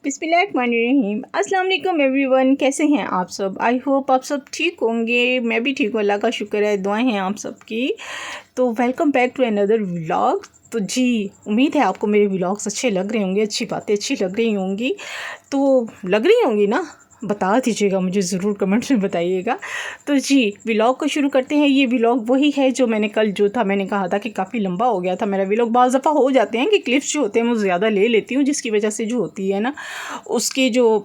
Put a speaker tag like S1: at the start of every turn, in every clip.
S1: बिस्मिल्लाहिर्रहमानिर्रहीम। अस्सलाम वालेकुम एवरीवन, कैसे हैं आप सब। आई होप आप सब ठीक होंगे। मैं भी ठीक हूँ, अल्लाह का शुक्र है, दुआएं हैं आप सबकी। तो welcome back to another vlog. तो जी, उम्मीद है आपको मेरे व्लॉग्स अच्छे लग रहे होंगे, अच्छी बातें अच्छी लग रही होंगी। तो लग रही होंगी ना, बता दीजिएगा मुझे, ज़रूर कमेंट्स में बताइएगा। तो जी, व्लॉग को शुरू करते हैं। ये व्लॉग वही है जो मैंने कल जो था, मैंने कहा था कि काफ़ी लंबा हो गया था मेरा व्लॉग। बाज़ दफ़ा हो जाते हैं कि क्लिप्स जो होते हैं वो ज़्यादा ले लेती हूँ, जिसकी वजह से जो होती है ना, उसकी जो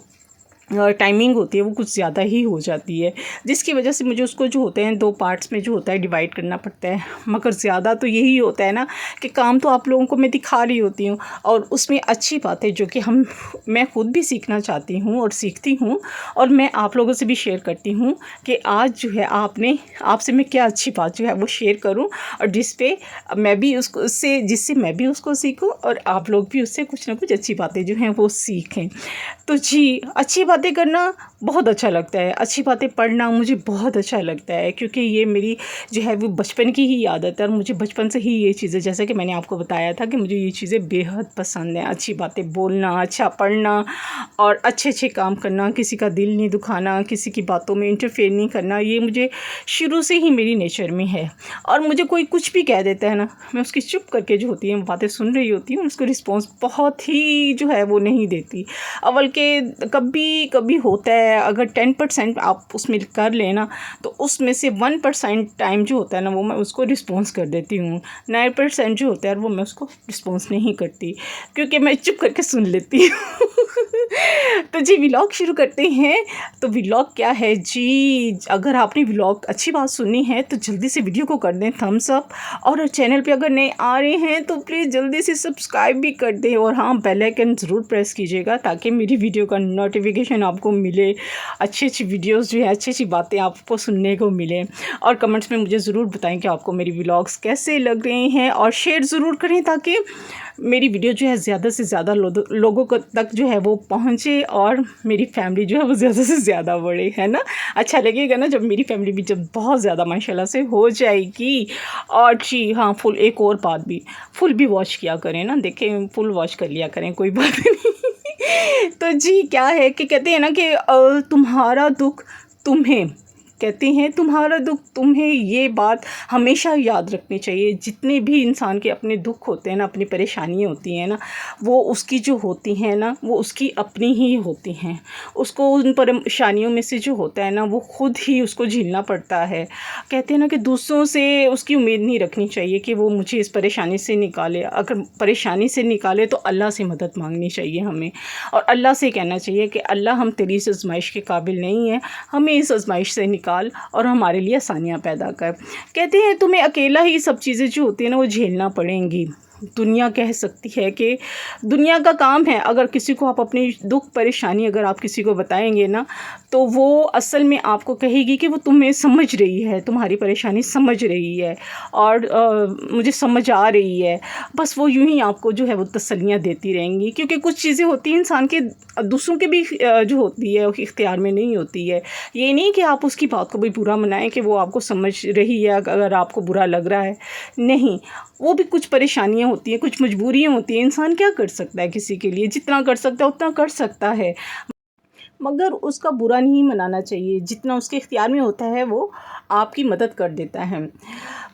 S1: टाइमिंग होती है वो कुछ ज़्यादा ही हो जाती है, जिसकी वजह से मुझे उसको जो होते हैं 2 पार्ट्स में जो होता है डिवाइड करना पड़ता है। मगर ज़्यादा तो यही होता है ना कि काम तो आप लोगों को मैं दिखा रही होती हूँ, और उसमें अच्छी बातें जो कि मैं खुद भी सीखना चाहती हूँ और सीखती हूँ, और मैं आप लोगों से भी शेयर करती हूँ कि आज जो है आपसे मैं क्या अच्छी बात जो है वो शेयर करूँ, और जिससे मैं भी उसको सीखूँ और आप लोग भी उससे कुछ ना कुछ अच्छी बातें जो हैं वो सीखें। तो जी, अच्छी बातें करना बहुत अच्छा लगता है, अच्छी बातें पढ़ना मुझे बहुत अच्छा लगता है, क्योंकि ये मेरी जो है वो बचपन की ही आदत है, और मुझे बचपन से ही ये चीज़ें, जैसे कि मैंने आपको बताया था कि मुझे ये चीज़ें बेहद पसंद हैं। अच्छी बातें बोलना, अच्छा पढ़ना, और अच्छे अच्छे काम करना, किसी का दिल नहीं दुखाना, किसी की बातों में इंटरफेयर नहीं करना, ये मुझे शुरू से ही मेरी नेचर में है। और मुझे कोई कुछ भी कह देता है ना, मैं उसकी चुप करके जो होती है बातें सुन रही होती हूँ, उसको रिस्पॉन्स बहुत ही जो है वो नहीं देती। अव्वल के कभी कभी होता है, अगर 10% आप उसमें कर लेना, तो उसमें से 1% टाइम जो होता है ना, वो मैं उसको रिस्पॉन्स कर देती हूँ। 9% जो होता है वो मैं उसको रिस्पॉन्स नहीं करती, क्योंकि मैं चुप करके सुन लेती हूँ। तो जी, व्लॉग शुरू करते हैं। तो व्लॉग क्या है जी, अगर आपने व्लॉग अच्छी बात सुनी है तो जल्दी से वीडियो को कर दें थम्स अप, और चैनल पे अगर नए आ रहे हैं तो प्लीज़ जल्दी से सब्सक्राइब भी कर दें, और हाँ, बेल आइकन ज़रूर प्रेस कीजिएगा ताकि मेरी वीडियो का नोटिफिकेशन आपको मिले, अच्छी अच्छी वीडियोस जो है, अच्छी अच्छी बातें आपको सुनने को मिले। और कमेंट्स में मुझे ज़रूर बताएं कि आपको मेरी व्लॉग्स कैसे लग रहे हैं, और शेयर ज़रूर करें ताकि मेरी वीडियो जो है ज़्यादा से ज़्यादा लोगों को तक जो है वो पहुँचे, और मेरी फैमिली जो है वो ज़्यादा से ज़्यादा बढ़े, है ना। अच्छा लगेगा ना जब मेरी फैमिली भी जब बहुत ज़्यादा माशाल्लाह से हो जाएगी। और जी हाँ, एक और बात भी, फुल भी वॉच किया करें ना, देखें फुल वॉच कर लिया करें, कोई बात नहीं। तो जी, क्या है कि कहते हैं ना कि तुम्हारा दुख तुम्हें, कहते हैं तुम्हारा दुख तुम्हें, ये बात हमेशा याद रखनी चाहिए। जितने भी इंसान के अपने दुख होते हैं ना, अपनी परेशानियाँ होती हैं ना, वो उसकी जो होती हैं ना, वो उसकी अपनी ही होती हैं। उसको उन परेशानियों में से जो होता है ना, वो खुद ही उसको झेलना पड़ता है। कहते हैं ना कि दूसरों से उसकी उम्मीद नहीं रखनी चाहिए कि वो मुझे इस परेशानी से निकाले। अगर परेशानी से निकाले तो अल्लाह से मदद मांगनी चाहिए हमें, और अल्लाह से कहना चाहिए कि अल्लाह, हम तेरी इस आज़माइश के काबिल नहीं हैं, हमें इस आज़माइश से निकाल और हमारे लिए आसानियाँ पैदा कर। कहते हैं तुम्हें अकेला ही सब चीज़ें जो होती हैं ना वो झेलना पड़ेंगी। दुनिया कह सकती है कि दुनिया का काम है, अगर किसी को आप अपनी दुख परेशानी अगर आप किसी को बताएंगे ना, तो वो असल में आपको कहेगी कि वो तुम्हें समझ रही है, तुम्हारी परेशानी समझ रही है, और मुझे समझ आ रही है। बस वो यूं ही आपको जो है वो तसल्लियाँ देती रहेंगी, क्योंकि कुछ चीज़ें होती हैं इंसान के, दूसरों के भी जो होती है इख्तियार में नहीं होती है। ये नहीं कि आप उसकी बात को भी बुरा मनाएं कि वो आपको समझ रही है अगर आपको बुरा लग रहा है, नहीं। वो भी कुछ परेशानियाँ होती हैं, कुछ मजबूरियाँ होती हैं। इंसान क्या कर सकता है, किसी के लिए जितना कर सकता है उतना कर सकता है, मगर उसका बुरा नहीं मनाना चाहिए। जितना उसके इख्तियार में होता है वो आपकी मदद कर देता है।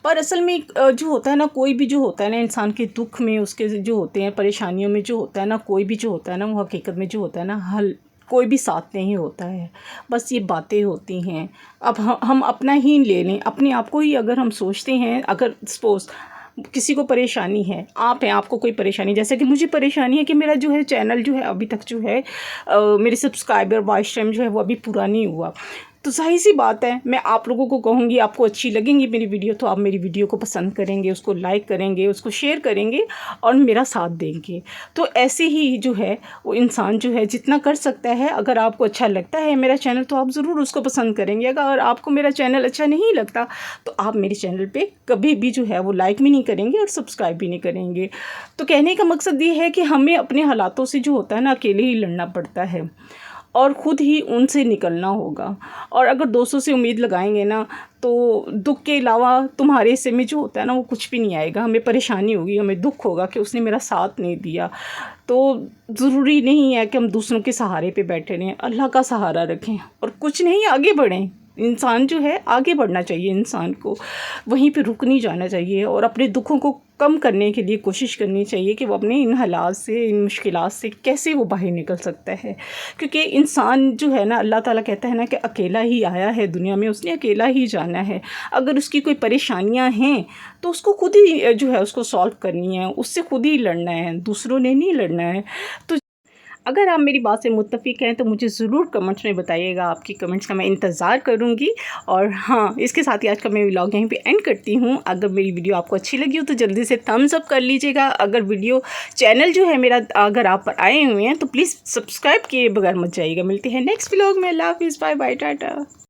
S1: पर असल में जो होता है ना, कोई भी जो होता है ना इंसान के दुख में, उसके जो होते हैं परेशानियों में जो होता है ना, कोई भी जो होता है ना, वो हकीकत में जो होता है ना, हल कोई भी साथ नहीं होता है, बस ये बातें होती हैं। अब हम अपना ही ले लें, अपने आप को ही अगर हम सोचते हैं, अगर सपोज़ किसी को परेशानी है, आप हैं, आपको कोई परेशानी, जैसे कि मुझे परेशानी है कि मेरा जो है चैनल जो है अभी तक जो है मेरे सब्सक्राइबर वॉच टाइम जो है वो अभी पूरा नहीं हुआ। तो ज़ाहिर सी बात है, मैं आप लोगों को कहूँगी, आपको अच्छी लगेंगी मेरी वीडियो तो आप मेरी वीडियो को पसंद करेंगे, उसको लाइक करेंगे, उसको शेयर करेंगे, और मेरा साथ देंगे। तो ऐसे ही जो है वो इंसान जो है जितना कर सकता है, अगर आपको अच्छा लगता है मेरा चैनल तो आप ज़रूर उसको पसंद करेंगे। अगर आपको मेरा चैनल अच्छा नहीं लगता तो आप मेरे चैनल पर कभी भी जो है वो लाइक भी नहीं करेंगे और सब्सक्राइब भी नहीं करेंगे। तो कहने का मकसद ये है कि हमें अपने हालातों से जो होता है ना, अकेले ही लड़ना पड़ता है। और ख़ुद ही उनसे निकलना होगा। और अगर दोस्तों से उम्मीद लगाएंगे ना तो दुख के अलावा तुम्हारे हिस्से में जो होता है ना वो कुछ भी नहीं आएगा। हमें परेशानी होगी, हमें दुख होगा कि उसने मेरा साथ नहीं दिया। तो ज़रूरी नहीं है कि हम दूसरों के सहारे पे बैठे रहें, अल्लाह का सहारा रखें और कुछ नहीं आगे बढ़ें। इंसान जो है आगे बढ़ना चाहिए, इंसान को वहीं पे रुक नहीं जाना चाहिए और अपने दुखों को कम करने के लिए कोशिश करनी चाहिए कि वो अपने इन हालात से, इन मुश्किलात से कैसे वो बाहर निकल सकता है। क्योंकि इंसान जो है ना, अल्लाह ताला कहता है ना कि अकेला ही आया है दुनिया में, उसने अकेला ही जाना है। अगर उसकी कोई परेशानियां हैं तो उसको खुद ही जो है उसको सॉल्व करनी है, उससे खुद ही लड़ना है, दूसरों ने नहीं लड़ना है। तो अगर आप मेरी बात से मुत्तफ़िक हैं तो मुझे ज़रूर कमेंट्स में बताइएगा, आपकी कमेंट्स का मैं इंतज़ार करूँगी। और हाँ, इसके साथ ही आज का मैं व्लॉग यहीं पे एंड करती हूँ। अगर मेरी वीडियो आपको अच्छी लगी हो तो जल्दी से थम्स अप कर लीजिएगा। अगर वीडियो चैनल जो है मेरा अगर आप पर आए हुए हैं तो प्लीज़ सब्सक्राइब किए बगैर मत जाइएगा। मिलते हैं नेक्स्ट व्लॉग में। अल्लाह हाफ़िज़, बाय बाय, टाटा।